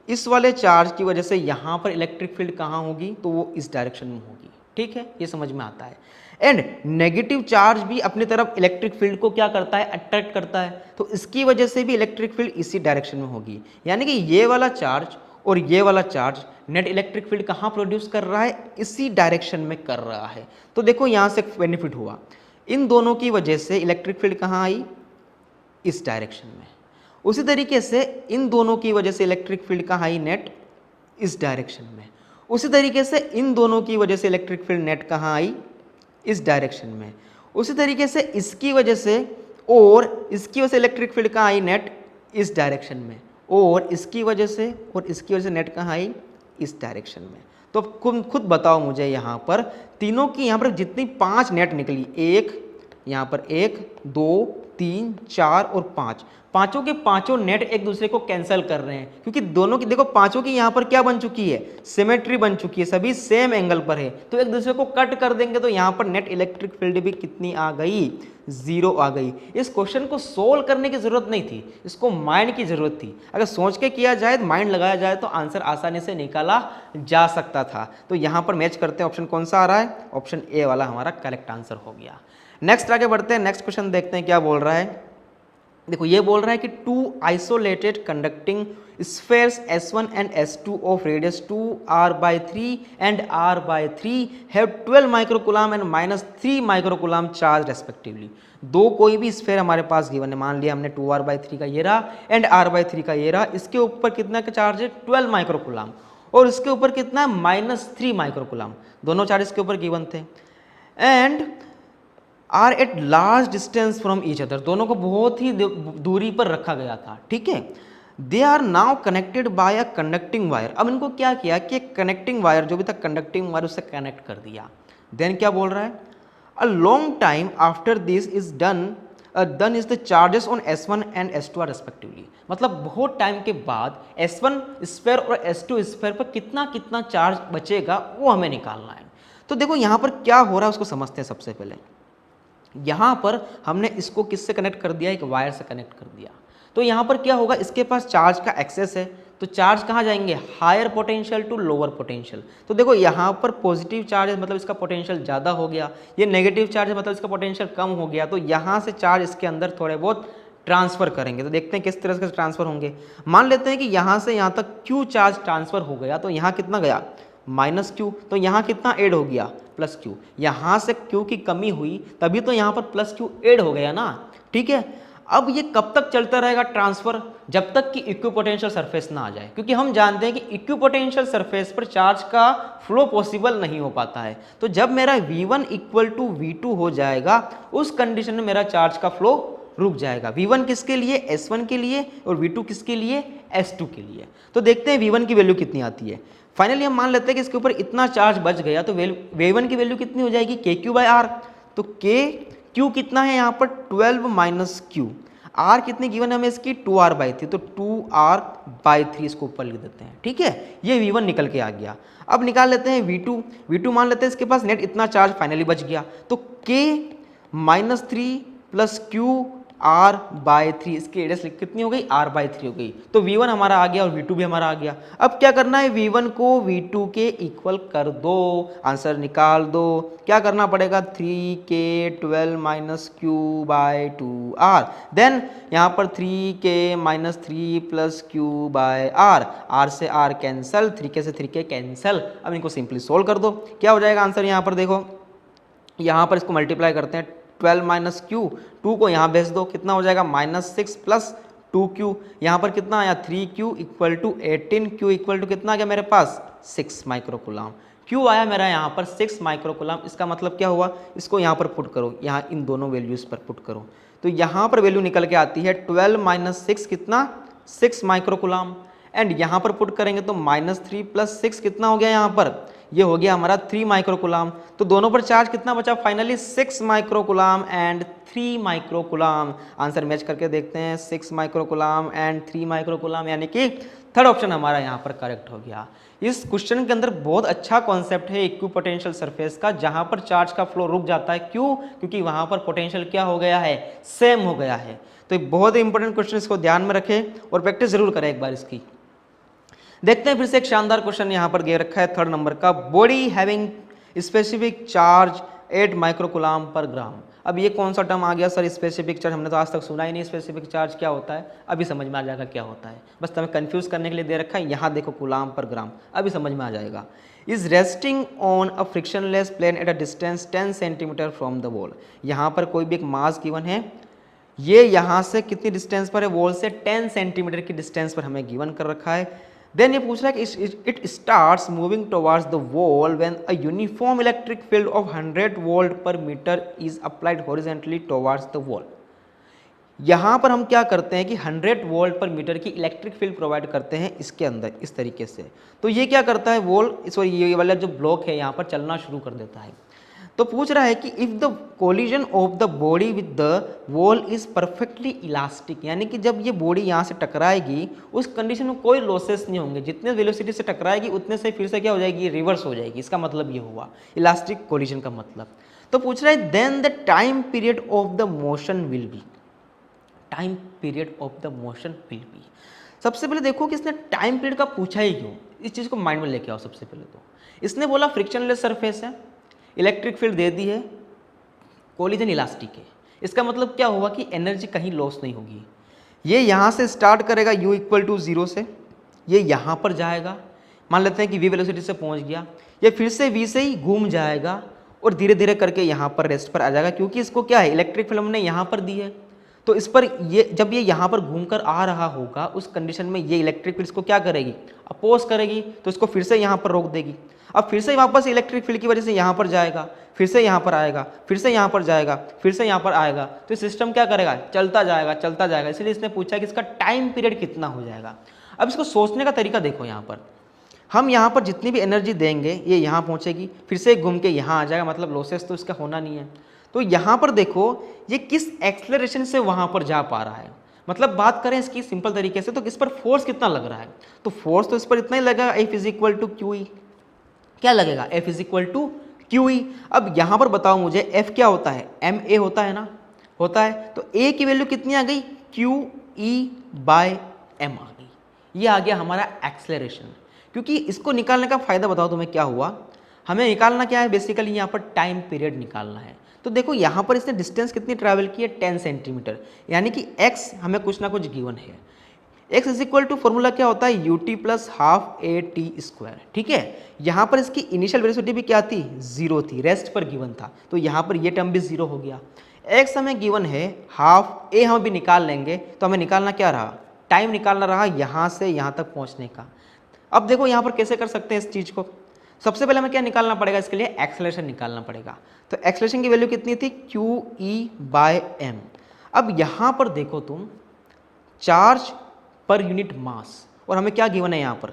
इस वाले चार्ज की वजह से यहाँ पर इलेक्ट्रिक फील्ड कहाँ होगी, तो वो इस डायरेक्शन में होगी। ठीक है, ये समझ में आता है। एंड नेगेटिव चार्ज भी अपनी तरफ इलेक्ट्रिक फील्ड को क्या करता है, अट्रैक्ट करता है, तो इसकी वजह से भी इलेक्ट्रिक फील्ड इसी डायरेक्शन में होगी। यानी कि ये वाला चार्ज और ये वाला चार्ज नेट इलेक्ट्रिक फील्ड कहाँ प्रोड्यूस कर रहा है, इसी डायरेक्शन में कर रहा है। तो देखो यहाँ से बेनिफिट हुआ, इन दोनों की वजह से इलेक्ट्रिक फील्ड कहाँ आई, इस डायरेक्शन में। उसी तरीके से इन दोनों की वजह से इलेक्ट्रिक फील्ड कहाँ आई, नेट इस डायरेक्शन में। उसी तरीके से इन दोनों की वजह से इलेक्ट्रिक फील्ड नेट कहाँ आई, इस डायरेक्शन में। उसी तरीके से इसकी वजह से और इसकी वजह से इलेक्ट्रिक फील्ड कहाँ आई, नेट इस डायरेक्शन में, और इसकी वजह से और इसकी वजह से नेट कहाँ आई, इस डायरेक्शन में। तो अब खुद बताओ मुझे यहाँ पर तीनों की यहाँ पर जितनी 5 नेट निकली, एक यहाँ पर 1 2 3 4 और 5, पांचों के पांचों नेट एक दूसरे को कैंसिल कर रहे हैं, क्योंकि दोनों की देखो पांचों की यहाँ पर क्या बन चुकी है, सिमेट्री बन चुकी है, सभी सेम एंगल पर है, तो एक दूसरे को कट कर देंगे, तो यहाँ पर नेट इलेक्ट्रिक फील्ड भी कितनी आ गई, 0 आ गई। इस क्वेश्चन को सोल्व करने की जरूरत नहीं थी, इसको माइंड की जरूरत थी। अगर सोच के किया जाए, माइंड लगाया जाए तो आंसर आसानी से निकाला जा सकता था। तो यहाँ पर मैच करते हैं, ऑप्शन कौन सा आ रहा है, ऑप्शन ए वाला हमारा करेक्ट आंसर हो गया। नेक्स्ट आगे बढ़ते हैं, नेक्स्ट क्वेश्चन देखते हैं क्या बोल रहा है। देखो ये बोल रहा है कि two isolated conducting spheres S1 and S2 of radius 2r/3 and r/3 have 12 microcoulomb and -3 microcoulomb charge respectively. दो कोई भी स्फेयर हमारे पास गिवन है, मान लिया हमने 2r/3 का ये रहा एंड r/3 का ये रहा, इसके ऊपर कितना का चार्ज है 12 माइक्रोकुलाम और इसके ऊपर कितना -3 माइक्रोकुलाम, दोनों चार्ज इसके ऊपर गिवन थे and are at large distance from each other, दोनों को बहुत ही दूरी पर रखा गया था, ठीक है। They are now connected by a conducting wire. अब इनको क्या किया कि कनेक्टिंग वायर जो भी था कंडक्टिंग वायर उससे कनेक्ट कर दिया। देन क्या बोल रहा है, a long time after this is done is the charges on S1 and S2 are respectively. मतलब बहुत टाइम के बाद S1 स्फेयर और S2 स्फेयर पर कितना कितना चार्ज बचेगा वो हमें निकालना है। तो देखो यहाँ पर क्या हो रहा है उसको समझते हैं। सबसे पहले यहाँ पर हमने इसको किससे कनेक्ट कर दिया, एक वायर से कनेक्ट कर दिया। तो यहाँ पर क्या होगा, इसके पास चार्ज का एक्सेस है, तो चार्ज कहाँ जाएंगे, higher potential to lower potential. तो देखो यहाँ पर पॉजिटिव चार्ज है मतलब इसका पोटेंशियल ज़्यादा हो गया, ये नेगेटिव चार्ज है मतलब इसका पोटेंशियल कम हो गया। तो यहाँ से चार्ज इसके अंदर थोड़े बहुत ट्रांसफर करेंगे। तो देखते हैं किस तरह से ट्रांसफर होंगे। मान लेते हैं कि यहाँ से यहाँ तक Q चार्ज ट्रांसफर हो गया, तो यहाँ कितना गया -Q, तो यहाँ कितना ऐड हो गया +Q। यहाँ से Q की कमी हुई तभी तो यहाँ पर +Q ऐड हो गया ना, ठीक है। अब ये कब तक चलता रहेगा ट्रांसफर, जब तक कि इक्विपोटेंशियल सरफेस ना आ जाए, क्योंकि हम जानते हैं कि इक्विपोटेंशियल सरफेस पर चार्ज का फ्लो पॉसिबल नहीं हो पाता है। तो जब मेरा V1 = V2 हो जाएगा उस कंडीशन में मेरा चार्ज का फ्लो रुक जाएगा। V1 किसके लिए, S1 के लिए, और V2 किसके लिए, S2 के लिए। तो देखते हैं V1 की वैल्यू कितनी आती है। फाइनली हम मान लेते हैं कि इसके ऊपर इतना चार्ज बच गया, तो V1 की वैल्यू कितनी हो जाएगी, KQ/R। तो KQ कितना है यहाँ पर 12 - Q, R कितनी गिवन है हमें इसकी 2r/3, तो 2r/3 इसको ऊपर लिख देते हैं, ठीक है। ये V1 निकल के आ गया। अब निकाल लेते हैं V2 मान लेते हैं इसके पास नेट इतना चार्ज फाइनली बच गया, तो K -3 + Q R/3, इसकी एडेस कितनी हो गई, R/3 हो गई। तो V1 हमारा आ गया और V2 भी हमारा आ गया। अब क्या करना है, V1 को V2 के इक्वल कर दो, आंसर निकाल दो। क्या करना पड़ेगा, 3K 12 - Q/2R। देन यहाँ पर 3K -3 + Q/R, R से R कैंसल, 3K से 3K कैंसल। अब इनको सिंपली सोल्व कर दो, क्या हो जाएगा आंसर। यहाँ पर देखो, यहाँ पर इसको मल्टीप्लाई करते हैं, 12 - Q, 2 को यहाँ भेज दो, कितना हो जाएगा -6 + 2Q। यहाँ पर कितना आया 3Q = 18, Q = कितना आ गया मेरे पास 6 माइक्रोकुलाम। Q आया मेरा यहाँ पर 6 माइक्रोकुलाम। इसका मतलब क्या हुआ, इसको यहाँ पर पुट करो, यहाँ इन दोनों वैल्यूज़ पर पुट करो, तो यहाँ पर वैल्यू निकल के आती है 12 - 6 कितना 6 माइक्रोकुलाम, एंड यहाँ पर पुट करेंगे तो -3 + 6 कितना हो गया, यहाँ पर ये हो गया हमारा 3 माइक्रोकुलाम। तो दोनों पर चार्ज कितना बचा finally 6 microcoulomb and 3 microcoulomb. Answer match करके देखते हैं, 6 माइक्रोकुलाम एंड 3 माइक्रोकुलाम, यानी कि थर्ड ऑप्शन हमारा यहाँ पर करेक्ट हो गया। इस क्वेश्चन के अंदर बहुत अच्छा कॉन्सेप्ट है इक्विपोटेंशियल सरफेस का, जहाँ पर चार्ज का फ्लो रुक जाता है। क्यों, क्योंकि वहाँ पर पोटेंशियल क्या हो गया है, सेम हो गया है। तो एक बहुत ही इंपॉर्टेंट क्वेश्चन, इसको ध्यान में रखें और प्रैक्टिस जरूर करें एक बार इसकी। देखते हैं फिर से एक शानदार क्वेश्चन यहाँ पर दे रखा है 3rd नंबर का, body having specific charge 8 microcoulomb पर ग्राम। अब ये कौन सा टर्म आ गया सर, स्पेसिफिक चार्ज, हमने तो आज तक सुना ही नहीं स्पेसिफिक चार्ज क्या होता है। अभी समझ में आ जाएगा क्या होता है, बस तुम्हें कंफ्यूज करने के लिए दे रखा है। यहाँ देखो कुलाम पर ग्राम, अभी समझ में आ जाएगा। Is resting on a frictionless plane at a distance 10 centimetre from the wall. यहाँ पर कोई भी एक मास गिवन है, ये यहाँ से कितनी डिस्टेंस पर है, वॉल से 10 सेंटीमीटर की डिस्टेंस पर हमें गिवन कर रखा है। देन ये पूछ रहा है कि it starts moving towards the wall when a uniform electric field of 100 volt per metre is applied horizontally towards the wall. यहाँ पर हम क्या करते हैं कि 100 वोल्ट पर मीटर की इलेक्ट्रिक फील्ड प्रोवाइड करते हैं इसके अंदर इस तरीके से। तो ये क्या करता है, वॉल सॉरी ये वाला जो ब्लॉक है यहाँ पर चलना शुरू कर देता है। तो पूछ रहा है कि if the collision of the body with the wall is perfectly elastic, यानी कि जब ये बॉडी यहाँ से टकराएगी उस कंडीशन में कोई लॉसेस नहीं होंगे, जितने वेलोसिटी से टकराएगी उतने से फिर से क्या हो जाएगी, रिवर्स हो जाएगी। इसका मतलब ये हुआ इलास्टिक कोलिजन का मतलब। तो पूछ रहा है then the time period of the motion will be, time period of the motion will be. सबसे पहले देखो कि इसने टाइम पीरियड का पूछा ही क्यों, इस चीज़ को माइंड में लेके आओ। सबसे पहले तो इसने बोला फ्रिक्शनलेस सरफेस है, इलेक्ट्रिक फील्ड दे दी है, कोलिजन इलास्टिक है, इसका मतलब क्या हुआ कि एनर्जी कहीं लॉस नहीं होगी। ये यहाँ से स्टार्ट करेगा u इक्वल टू 0 से, ये यहाँ पर जाएगा, मान लेते हैं कि v वेलोसिटी से पहुँच गया, ये फिर से v से ही घूम जाएगा और धीरे धीरे करके यहाँ पर रेस्ट पर आ जाएगा, क्योंकि इसको क्या है इलेक्ट्रिक फील्ड हमने यहाँ पर दी है। तो इस पर ये जब ये यहाँ पर घूमकर आ रहा होगा उस कंडीशन में ये इलेक्ट्रिक फील्ड इसको क्या करेगी, अपोज करेगी, तो इसको फिर से यहाँ पर रोक देगी। अब फिर से वापस इलेक्ट्रिक फील्ड की वजह से यहाँ पर जाएगा, फिर से यहाँ पर आएगा, फिर से यहाँ पर जाएगा, फिर से यहाँ पर आएगा, तो सिस्टम क्या करेगा, चलता जाएगा चलता जाएगा। इसलिए इसने पूछा कि इसका टाइम पीरियड कितना हो जाएगा। अब इसको सोचने का तरीका देखो, यहाँ पर हम यहाँ पर जितनी भी एनर्जी देंगे ये यहाँ पहुँचेगी, फिर से घूम के यहाँ आ जाएगा, मतलब लॉसेस तो इसका होना नहीं है। तो यहाँ पर देखो ये किस एक्सेलरेशन से वहाँ पर जा पा रहा है, मतलब बात करें इसकी सिंपल तरीके से तो इस पर फोर्स कितना लग रहा है, तो फोर्स तो इस पर इतना ही लगेगा, F is equal to Q E. क्या लगेगा, F is equal to Q E. अब यहाँ पर बताओ मुझे F क्या होता है, एम ए होता है ना, होता है। तो A की वैल्यू कितनी आ गई, क्यू ई बाय एम आ गई, ये आ गया हमारा एक्सेलरेशन। क्योंकि इसको निकालने का फायदा बताओ तुम्हें क्या हुआ, हमें निकालना क्या है, बेसिकली यहाँ पर टाइम पीरियड निकालना है। तो देखो यहाँ पर इसने डिस्टेंस कितनी ट्रैवल की है, 10 सेंटीमीटर, यानी कि x हमें कुछ ना कुछ गिवन है। x is equal to formula क्या होता है, ut plus half A T square, ठीक है। यहाँ पर इसकी इनिशियल वेलोसिटी भी क्या थी, 0 थी, रेस्ट पर गिवन था, तो यहाँ पर ये टर्म भी 0 हो गया। x हमें गिवन है, हाफ a हम भी निकाल लेंगे, तो हमें निकालना क्या रहा, टाइम निकालना रहा यहाँ से यहाँ तक पहुँचने का। अब देखो यहाँ पर कैसे कर सकते हैं इस चीज़ को, सबसे पहले हमें क्या निकालना पड़ेगा, इसके लिए एक्सेलरेशन निकालना पड़ेगा। तो एक्सेलरेशन की वैल्यू कितनी थी, क्यू ई बाय एम। अब यहाँ पर देखो तुम, चार्ज पर यूनिट मास, और हमें क्या गिवन है यहाँ पर,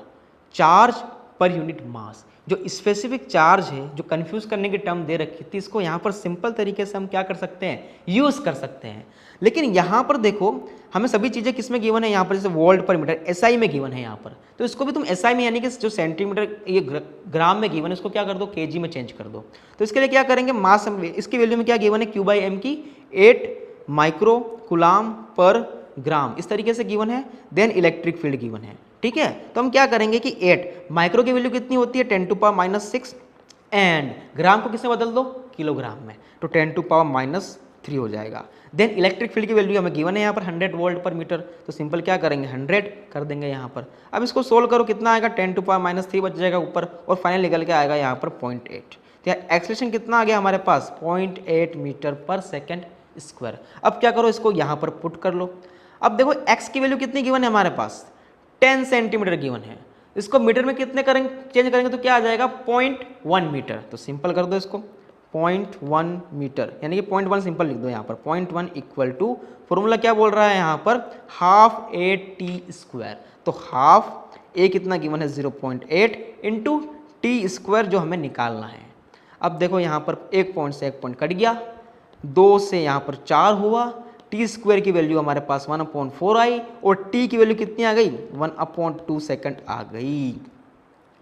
चार्ज पर यूनिट मास। जो स्पेसिफिक चार्ज है, जो कंफ्यूज करने की टर्म दे रखी थी, इसको यहाँ पर सिंपल तरीके से हम क्या कर सकते हैं, यूज़ कर सकते हैं। लेकिन यहाँ पर देखो हमें सभी चीज़ें किस में गिवन है, यहाँ पर जैसे वोल्ट पर मीटर एसआई में गिवन है यहाँ पर, तो इसको भी तुम एसआई में यानी कि जो सेंटीमीटर ये ग्राम में गिवन है इसको क्या कर दो, केजी में चेंज कर दो। तो इसके लिए क्या करेंगे, मास इसकी वैल्यू में क्या गिवन है, क्यू बाई एम की 8 माइक्रो कूलाम पर ग्राम, इस तरीके से गिवन है। देन इलेक्ट्रिक फील्ड गिवन है, ठीक है। तो हम क्या करेंगे कि 8 माइक्रो की वैल्यू कितनी होती है, 10 टू पावर माइनस 6, एंड ग्राम को किसमें बदल दो, किलोग्राम में, तो 10 टू पावर माइनस 3 हो जाएगा। देन इलेक्ट्रिक फील्ड की वैल्यू हमें गिवन है यहाँ पर 100 वोल्ट पर मीटर, तो सिंपल क्या करेंगे 100 कर देंगे यहाँ पर। अब इसको सोल्व करो, कितना आएगा, 10 टू पावर माइनस 3 बच जाएगा ऊपर, और फाइनल निकल के आएगा यहाँ पर 0.8। तो एक्सेलरेशन कितना आ गया हमारे पास, 0.8 मीटर पर सेकेंड स्क्वायर। अब क्या करो, इसको यहाँ पर पुट कर लो। अब देखो x की वैल्यू कितनी गिवन है हमारे पास, 10 सेंटीमीटर गिवन है, इसको मीटर में कितने करेंगे, चेंज करेंगे तो क्या आ जाएगा, 0.1 मीटर। तो सिंपल कर दो इसको, 0.1 मीटर, यानी कि 0.1 सिंपल लिख दो यहाँ पर, 0.1 इक्वल टू फॉर्मूला क्या बोल रहा है यहाँ पर, हाफ ए टी स्क्वायर। तो हाफ ए कितना गिवन है, 0.8 इंटू टी स्क्वायर जो हमें निकालना है। अब देखो यहाँ पर एक पॉइंट से एक पॉइंट कट गया, 2 से यहाँ पर 4 हुआ, टी स्क्वायर की वैल्यू हमारे पास 1/4 आई, और टी की वैल्यू कितनी आ गई, 1/2 सेकंड आ गई।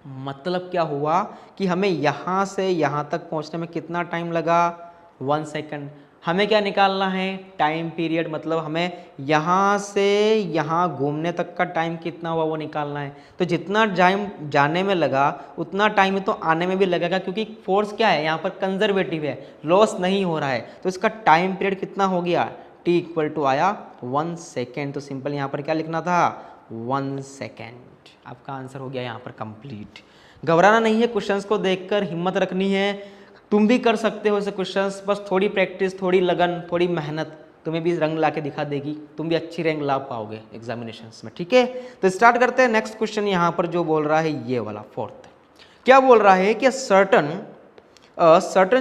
मतलब क्या हुआ कि हमें यहाँ से यहाँ तक पहुँचने में कितना टाइम लगा, 1 सेकंड। हमें क्या निकालना है, टाइम पीरियड, मतलब हमें यहाँ से यहाँ घूमने तक का टाइम कितना हुआ वो निकालना है। तो जितना टाइम जाने में लगा उतना टाइम तो आने में भी लगेगा, क्योंकि फोर्स क्या है यहाँ पर, कंजर्वेटिव है, लॉस नहीं हो रहा है। तो इसका टाइम पीरियड कितना हो गया, t इक्वल टू आया 1 सेकेंड। तो सिंपल यहाँ पर क्या लिखना था, 1 सेकेंड। आपका आंसर हो गया यहाँ पर कंप्लीट। घबराना नहीं है, क्वेश्चंस को देखकर हिम्मत रखनी है, तुम भी कर सकते हो ऐसे क्वेश्चंस, बस थोड़ी प्रैक्टिस, थोड़ी लगन, थोड़ी मेहनत तुम्हें भी रंग ला के दिखा देगी, तुम भी अच्छी रैंक ला पाओगे एग्जामिनेशंस में, ठीक है। तो स्टार्ट करते हैं। नेक्स्ट क्वेश्चन यहाँ पर जो बोल रहा है ये वाला 4th, क्या बोल रहा है कि certain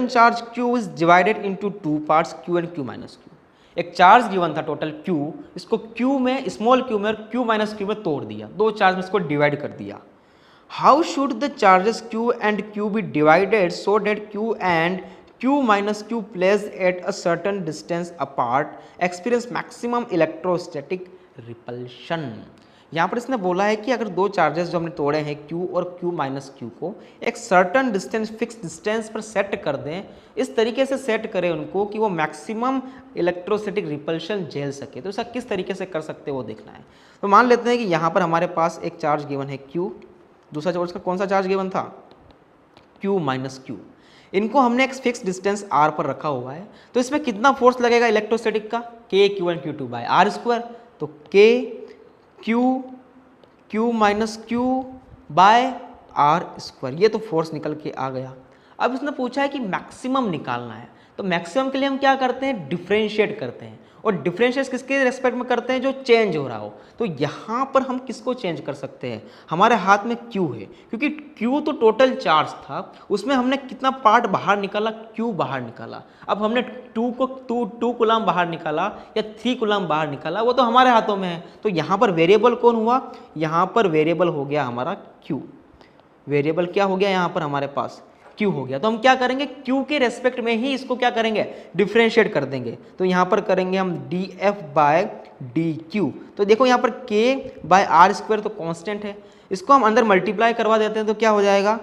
charge Q is divided into 2 parts, Q and Q minus Q। एक चार्ज गिवन था टोटल Q, इसको Q में, स्मॉल q में और Q माइनस Q में तोड़ दिया, 2 चार्ज में इसको डिवाइड कर दिया। How should the charges Q and Q be divided so that Q and Q minus Q placed at a certain distance apart experience maximum electrostatic repulsion. यहाँ पर इसने बोला है कि अगर 2 चार्जेस जो हमने तोड़े हैं Q और Q माइनस Q को एक सर्टन डिस्टेंस, फिक्स डिस्टेंस पर सेट कर दें, इस तरीके से सेट करें उनको कि वो मैक्सिमम इलेक्ट्रोस्टैटिक रिपल्शन झेल सके। तो ऐसा किस तरीके से कर सकते हैं वो देखना है। तो मान लेते हैं कि यहाँ पर हमारे पास एक चार्ज गिवन है Q, दूसरा चार्ज का कौन सा चार्ज गिवन था, Q माइनस Q। इनको हमने एक फिक्स डिस्टेंस r पर रखा हुआ है, तो इसमें कितना फोर्स लगेगा इलेक्ट्रोस्टैटिक का, k q1 q2 by r square, तो k q minus q by r square, ये तो फोर्स निकल के आ गया। अब इसने पूछा है कि मैक्सिमम निकालना है, तो मैक्सिमम के लिए हम क्या करते हैं, डिफरेंशिएट करते हैं, और डिफरेंशिएट किसके रेस्पेक्ट में करते हैं, जो चेंज हो रहा हो। तो यहाँ पर हम किसको चेंज कर सकते हैं, हमारे हाथ में Q है, क्योंकि Q तो टोटल चार्ज था, उसमें हमने कितना पार्ट बाहर निकाला, Q बाहर निकाला। अब हमने 2 कूलम बाहर निकाला या 3 कूलम बाहर निकाला, वो तो हमारे हाथों में है। तो यहाँ पर वेरिएबल कौन हुआ, यहाँ पर वेरिएबल हो गया हमारा Q। वेरिएबल क्या हो गया यहाँ पर हमारे पास, Q हो गया। तो हम क्या करेंगे, Q के रेस्पेक्ट में ही इसको क्या करेंगे, डिफरेंशिएट कर देंगे। तो यहाँ पर करेंगे हम df बाय dq। तो देखो यहाँ पर k बाय आर स्क्वायर तो कांस्टेंट है, इसको हम अंदर मल्टीप्लाई करवा देते हैं, तो क्या हो जाएगा,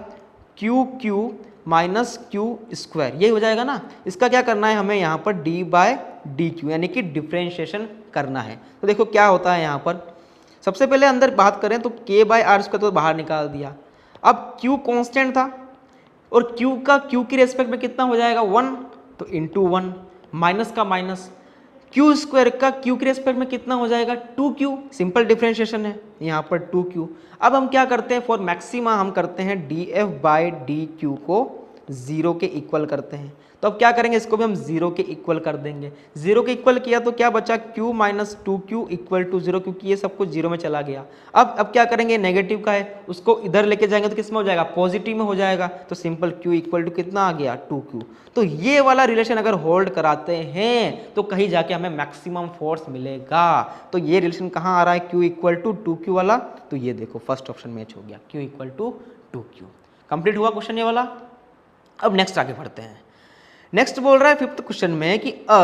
q माइनस क्यू स्क्वायर, यही हो जाएगा ना। इसका क्या करना है हमें, यहाँ पर d बाय dq यानी कि डिफरेंशिएशन करना है। तो देखो क्या होता है यहाँ पर, सबसे पहले अंदर बात करें तो k बाय आर स्क्वायर तो बाहर निकाल दिया। अब q कांस्टेंट था, और q का q की रेस्पेक्ट में कितना हो जाएगा, 1, तो इंटू 1, माइनस का माइनस, q स्क्वायर का q की रेस्पेक्ट में कितना हो जाएगा, 2q, सिंपल डिफरेंशिएशन है यहाँ पर 2q। अब हम क्या करते हैं, फॉर मैक्सिमा हम करते हैं df बाय dq को 0 के इक्वल करते हैं। तो अब क्या करेंगे, इसको भी हम 0 के इक्वल कर देंगे। 0 के इक्वल किया तो क्या बचा, q minus 2q equal to 0, क्योंकि ये सब कुछ 0 में चला गया। अब क्या करेंगे, नेगेटिव का है, उसको इधर लेके जाएंगे तो किस में हो जाएगा, पॉजिटिव में हो जाएगा। तो सिंपल q इक्वल टू कितना आ गया, 2q। तो ये वाला रिलेशन अगर होल्ड कराते हैं तो कहीं जाके हमें मैक्सिमम फोर्स मिलेगा। तो ये रिलेशन कहाँ आ रहा है, q इक्वल टू 2q वाला, तो ये देखो फर्स्ट ऑप्शन मैच हो गया, q equal to 2q। Complete हुआ क्वेश्चन ये वाला। अब नेक्स्ट आगे बढ़ते हैं। नेक्स्ट बोल रहा है फिफ्थ क्वेश्चन में कि अ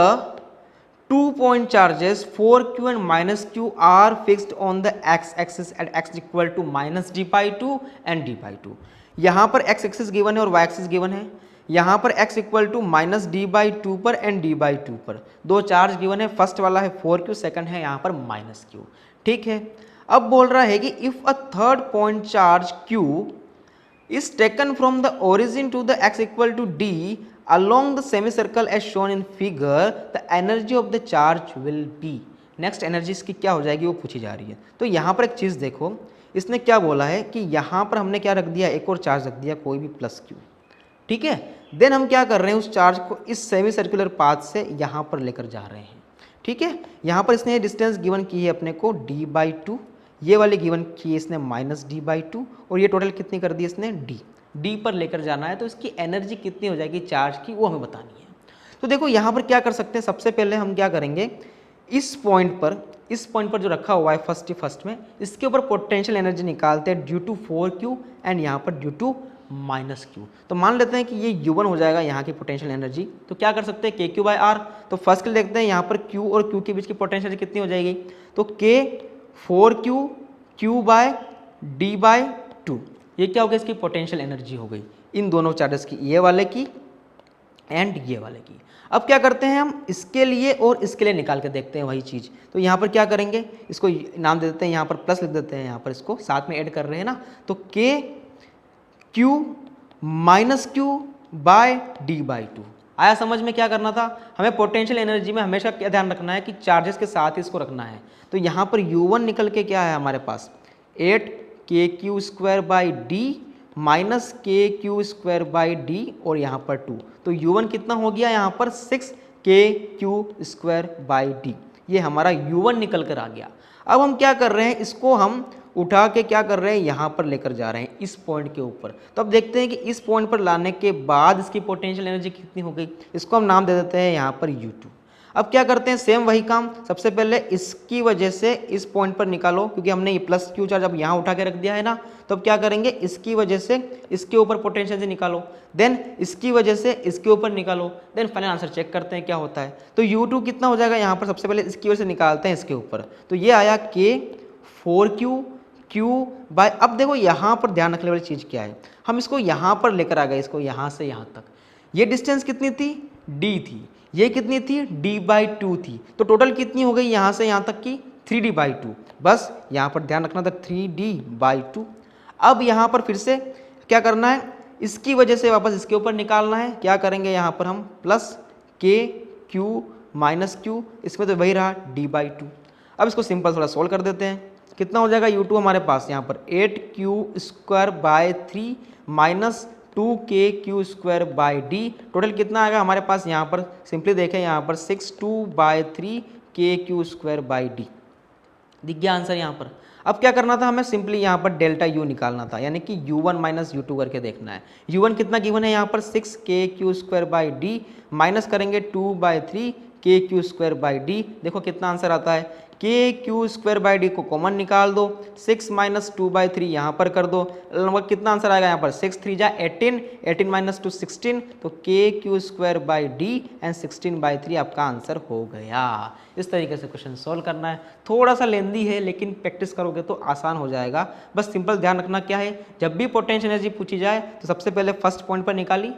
2 point charges 4q and minus q are fixed on the x axis at x equal to minus d by 2 and d by 2। यहाँ पर x एक्सिस गिवन है और y एक्सिस गिवन है। यहाँ पर x equal to minus D by 2 पर and d by 2 पर दो चार्ज गिवन है। फर्स्ट वाला है 4q, सेकंड है यहाँ पर माइनस q। ठीक है, अब बोल रहा है कि if a third point charge q is taken from the origin to the x equal to d along the semicircle as shown in figure, the energy of the charge will be। Next energy इसकी क्या हो जाएगी वो पूछी जा रही है। तो यहाँ पर एक चीज़ देखो, इसने क्या बोला है कि यहाँ पर हमने क्या रख दिया, एक और चार्ज रख दिया कोई भी प्लस q। ठीक है, देन हम क्या कर रहे हैं, उस चार्ज को इस सेमी सर्कुलर पाथ से यहाँ पर लेकर जा रहे हैं। ठीक है, यहाँ पर इसने डिस्टेंस गिवन की है अपने को d बाई 2, ये वाली गिवन की है इसने माइनस डी बाई 2, और ये टोटल कितनी कर दी इसने डी पर लेकर जाना है। तो इसकी एनर्जी कितनी हो जाएगी चार्ज की, वो हमें बतानी है। तो देखो यहाँ पर क्या कर सकते हैं, सबसे पहले हम क्या करेंगे, इस पॉइंट पर जो रखा हुआ है फर्स्ट में, इसके ऊपर पोटेंशियल एनर्जी निकालते हैं ड्यू टू 4q एंड यहाँ पर ड्यू टू माइनस q। तो मान लेते हैं कि ये u1 हो जाएगा यहाँ की पोटेंशियल एनर्जी। तो क्या कर सकते हैं, kq बाय r। तो फर्स्ट के लिए देखते हैं यहाँ पर q और q के बीच की पोटेंशियल एनर्जी कितनी हो जाएगी, तो k 4q q by d by 2, ये क्या हो गया, इसकी पोटेंशियल एनर्जी हो गई इन दोनों चार्जेस की, ये वाले की एंड ये वाले की। अब क्या करते हैं, हम इसके लिए और इसके लिए निकाल के देखते हैं वही चीज़। तो यहाँ पर क्या करेंगे, इसको नाम दे देते हैं, यहाँ पर प्लस लिख देते हैं, यहाँ पर इसको साथ में ऐड कर रहे हैं ना। तो k q minus q by d by 2 आया समझ में। क्या करना था हमें, पोटेंशियल एनर्जी में हमेशा क्या ध्यान रखना है कि चार्जेस के साथ ही इसको रखना है। तो यहाँ पर u1 निकल के क्या है हमारे पास 8kq square by D minus kq square by D और यहाँ पर 2। तो u1 कितना हो गया यहाँ पर 6kq स्क्वायर बाई डी, ये हमारा u1 निकल कर आ गया। अब हम क्या कर रहे हैं, इसको हम उठा के क्या कर रहे हैं, यहाँ पर लेकर जा रहे हैं इस पॉइंट के ऊपर। तो अब देखते हैं कि इस पॉइंट पर लाने के बाद इसकी पोटेंशियल एनर्जी कितनी हो गई। इसको हम नाम दे देते हैं यहाँ पर u2। अब क्या करते हैं, सेम वही काम, सबसे पहले इसकी वजह से इस पॉइंट पर निकालो, क्योंकि हमने ये प्लस q चार्ज अब यहाँ उठा के रख दिया है ना। तो अब क्या करेंगे, इसकी वजह से इसके ऊपर पोटेंशियल एनर्जी निकालो, देन इसकी वजह से इसके ऊपर निकालो, देन फाइनल आंसर चेक करते हैं क्या होता है। तो u2 कितना हो जाएगा, यहाँ पर सबसे पहले इसकी वजह से निकालते हैं इसके ऊपर। तो ये आया k 4q q बाय, अब देखो यहाँ पर ध्यान रखने वाली चीज़ क्या है, हम इसको यहाँ पर लेकर आ गए, इसको यहाँ से यहाँ तक। ये डिस्टेंस कितनी थी, d थी, ये कितनी थी, d बाई 2 थी। तो टोटल कितनी हो गई यहाँ से यहाँ तक की 3d बाई 2। बस यहाँ पर ध्यान रखना था 3d बाई 2। अब यहाँ पर फिर से क्या करना है, इसकी वजह से वापस इसके ऊपर निकालना है। क्या करेंगे यहाँ पर हम प्लस के क्यू माइनस क्यू, इसमें तो वही रहा d/2। अब इसको सिंपल थोड़ा सोल्व कर देते हैं। कितना हो जाएगा u2 हमारे पास यहाँ पर 8q²/3 माइनस 2kq²/d, टोटल कितना आएगा हमारे पास यहाँ पर, सिंपली देखें यहाँ पर 62/3 kq²/d। दिख गया आंसर यहाँ पर। अब क्या करना था हमें, सिंपली यहाँ पर डेल्टा u निकालना था, यानी कि u1 माइनस u2 करके देखना है। u1 कितना गिवन है यहाँ पर 6kq²/d, माइनस करेंगे 2/3 kq²/d। देखो कितना आंसर आता है, kq²/d को कॉमन निकाल दो, 6 माइनस 2/3 यहाँ पर कर दो, लगभग कितना आंसर आएगा यहाँ पर 6 3 जा 18, 18 माइनस 2 16, तो kq²/d एंड 16/3 आपका आंसर हो गया। इस तरीके से क्वेश्चन सॉल्व करना है। थोड़ा सा लेंदी है लेकिन प्रैक्टिस करोगे तो आसान हो जाएगा। बस सिंपल ध्यान रखना क्या है, जब भी पोटेंशियल एनर्जी पूछी जाए तो सबसे पहले फर्स्ट पॉइंट पर निकाली,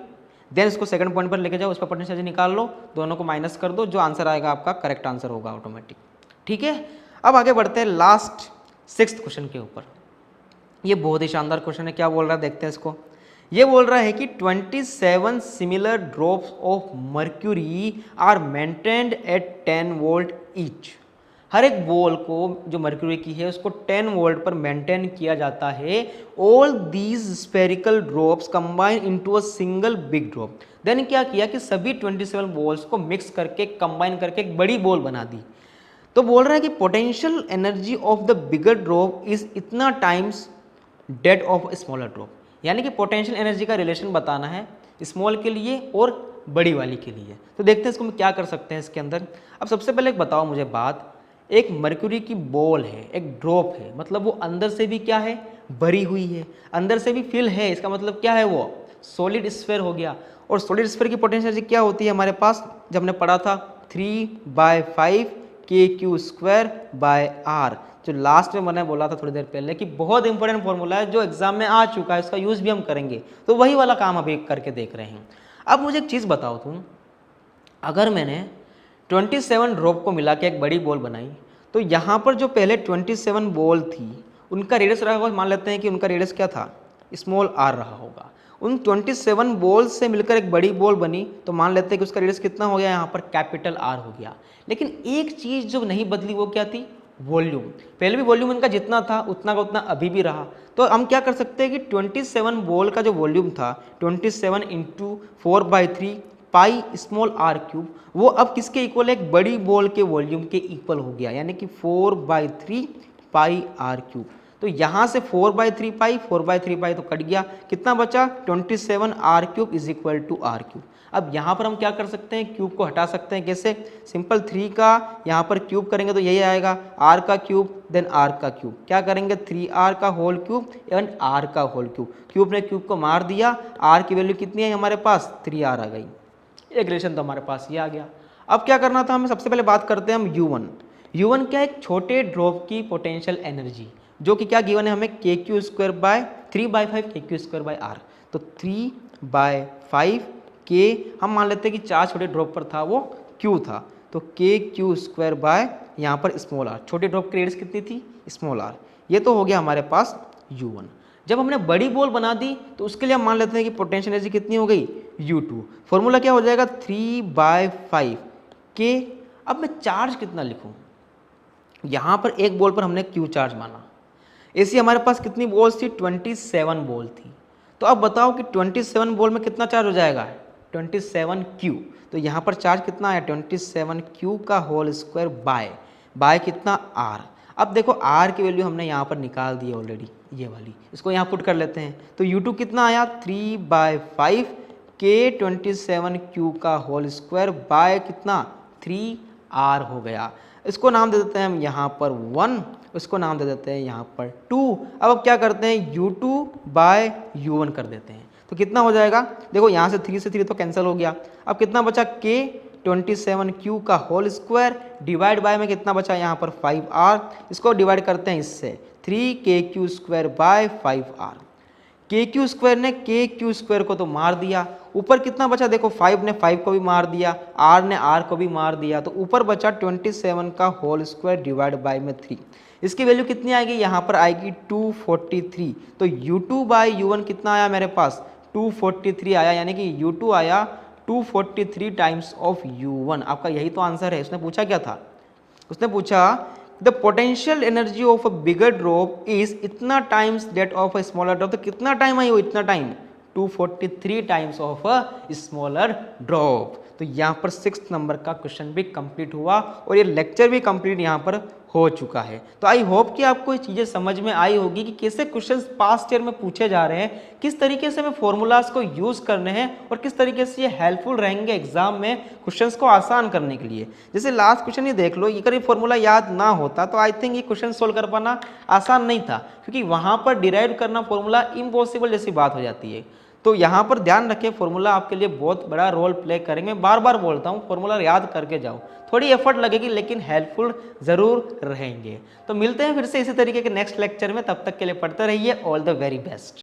देन इसको सेकंड पॉइंट पर लेके जाओ, उस पर पोटेंशियल एनर्जी निकाल लो, दोनों को माइनस कर दो, जो आंसर आएगा आपका करेक्ट आंसर होगा ऑटोमेटिक। ठीक है, अब आगे बढ़ते हैं लास्ट 6th क्वेश्चन के ऊपर। ये बहुत ही शानदार क्वेश्चन है। क्या बोल रहा है देखते हैं इसको। ये बोल रहा है कि 27 similar drops of mercury are maintained at 10 volt each. हर एक बॉल को जो मर्क्यूरी की है उसको 10 वोल्ट पर मेंटेन किया जाता है। All these spherical drops combine into a single big drop. Then क्या किया कि सभी 27 बॉल्स को मिक्स करके कंबाइन करके एक बड़ी बॉल बना दी। तो बोल रहा है कि potential energy of the bigger drop is इतना times that of smaller drop, यानी कि पोटेंशियल एनर्जी का रिलेशन बताना है स्मॉल के लिए और बड़ी वाली के लिए। तो देखते हैं इसको हम क्या कर सकते हैं इसके अंदर। अब सबसे पहले एक बताओ मुझे बात, एक मर्क्यूरी की बॉल है, एक ड्रॉप है, मतलब वो अंदर से भी क्या है, भरी हुई है, अंदर से भी फिल है, इसका मतलब क्या है, वो सॉलिड स्फीयर हो गया। और सॉलिड स्फीयर की पोटेंशियल एनर्जी क्या होती है हमारे पास, जब हमने पढ़ा था 3/5 kq²/r, जो लास्ट में मैंने बोला था थोड़ी देर पहले कि बहुत इंपॉर्टेंट फॉर्मूला है जो एग्जाम में आ चुका है, इसका यूज भी हम करेंगे, तो वही वाला काम अभी करके देख रहे हैं। अब मुझे एक चीज़ बताओ तुम, अगर मैंने 27 ड्रॉप को मिला के एक बड़ी बॉल बनाई, तो यहाँ पर जो पहले 27 बॉल थी उनका रेडियस रहा होगा, मान लेते हैं कि उनका रेडियस क्या था, स्मॉल r रहा होगा। उन 27 बॉल से मिलकर एक बड़ी बॉल बनी, तो मान लेते हैं कि उसका रेडियस कितना हो गया, यहाँ पर कैपिटल R हो गया। लेकिन एक चीज़ जो नहीं बदली वो क्या थी, वॉल्यूम। पहले भी वॉल्यूम इनका जितना था उतना का उतना अभी भी रहा। तो हम क्या कर सकते हैं कि 27 बॉल का जो वॉल्यूम था 27 × 4/3 पाई स्मॉल r क्यूब, वो अब किसके इक्वल है, एक बड़ी बॉल के वॉल्यूम के इक्वल हो गया, यानी कि 4/3 पाई r क्यूब। तो यहाँ से 4/3 पाई 4/3 पाई तो कट गया, कितना बचा 27 r cube is equal to r cube. अब यहाँ पर हम क्या कर सकते हैं, क्यूब को हटा सकते हैं। कैसे, सिंपल 3 का यहाँ पर क्यूब करेंगे तो यही आएगा, r का क्यूब देन r का क्यूब, क्या करेंगे 3r का होल क्यूब एवं r का होल क्यूब। क्यूब ने क्यूब को मार दिया, r की वैल्यू कितनी है हमारे पास 3r आ गई। एक रिलेशन तो हमारे पास ये आ गया। अब क्या करना था हमें, सबसे पहले बात करते हैं हम u1। u1 क्या है, एक छोटे ड्रॉप की पोटेंशियल एनर्जी, जो कि क्या गिवन है हमें kq²/3/5 kq²/r। तो 3/5 के हम मान लेते हैं कि 4 छोटे ड्रॉप पर था वो q था, तो kq² यहाँ पर स्मॉल r, छोटे ड्रॉप की रेडियस कितनी थी स्मॉल r। ये तो हो गया हमारे पास u1। जब हमने बड़ी बॉल बना दी तो उसके लिए हम मान लेते हैं कि पोटेंशियल एनर्जी कितनी हो गई u2। फॉर्मूला क्या हो जाएगा 3/5 के। अब मैं चार्ज कितना लिखूं, यहाँ पर एक बॉल पर हमने q चार्ज माना, ऐसी हमारे पास कितनी बॉल्स थी 27 बॉल थी। तो अब बताओ कि 27 बॉल में कितना चार्ज हो जाएगा 27q। तो यहाँ पर चार्ज कितना है 27q का होल स्क्वायर बाय कितना r। अब देखो r की वैल्यू हमने यहाँ पर निकाल दी है ऑलरेडी, ये वाली, इसको यहाँ पुट कर लेते हैं। तो u2 कितना आया 3/5 के 27q का होल स्क्वायर बाय कितना 3r हो गया। इसको नाम दे देते हैं हम यहाँ पर 1, इसको नाम दे देते हैं यहाँ पर 2। अब क्या करते हैं u2/u1 कर देते हैं, तो कितना हो जाएगा, देखो यहाँ से 3 से 3 तो कैंसिल हो गया। अब कितना बचा k 27q का होल स्क्वायर डिवाइड बाय में कितना बचा यहाँ पर 5r, इसको डिवाइड करते हैं इससे 3kq²/5r। kq² ने kq² को तो मार दिया, ऊपर कितना बचा देखो 5 ने 5 को भी मार दिया, r ने r को भी मार दिया, तो ऊपर बचा 27 का होल स्क्वायर डिवाइड बाय में 3। इसकी वैल्यू कितनी आएगी, यहाँ पर आएगी 243। तो u2/u1 कितना आया मेरे पास 243 आया, यानी कि U2 आया 243 टाइम्स ऑफ U1। आपका यही तो आंसर है। उसने पूछा क्या था, उसने पूछा the potential energy of a bigger drop is इतना times that of a smaller drop. तो कितना टाइम आई वो, इतना time 243 times of a smaller drop. तो यहाँ पर 6 नंबर का क्वेश्चन भी कंप्लीट हुआ और ये लेक्चर भी कंप्लीट यहाँ पर हो चुका है। तो आई होप कि आपको ये चीज़ें समझ में आई होगी कि कैसे क्वेश्चंस पास्ट ईयर में पूछे जा रहे हैं, किस तरीके से हमें फॉर्मूलाज को यूज़ करने हैं और किस तरीके से ये हेल्पफुल रहेंगे एग्जाम में क्वेश्चंस को आसान करने के लिए। जैसे लास्ट क्वेश्चन ये देख लो, अगर ये फॉर्मूला याद ना होता तो आई थिंक ये क्वेश्चन सोल्व कर पाना आसान नहीं था, क्योंकि वहाँ पर डिराइव करना फॉर्मूला इम्पॉसिबल जैसी बात हो जाती है। तो यहाँ पर ध्यान रखें, फॉर्मूला आपके लिए बहुत बड़ा रोल प्ले करेंगे। बार बार बोलता हूँ, फॉर्मूला याद करके जाओ, थोड़ी एफर्ट लगेगी लेकिन हेल्पफुल जरूर रहेंगे। तो मिलते हैं फिर से इसी तरीके के नेक्स्ट लेक्चर में, तब तक के लिए पढ़ते रहिए। All the very best.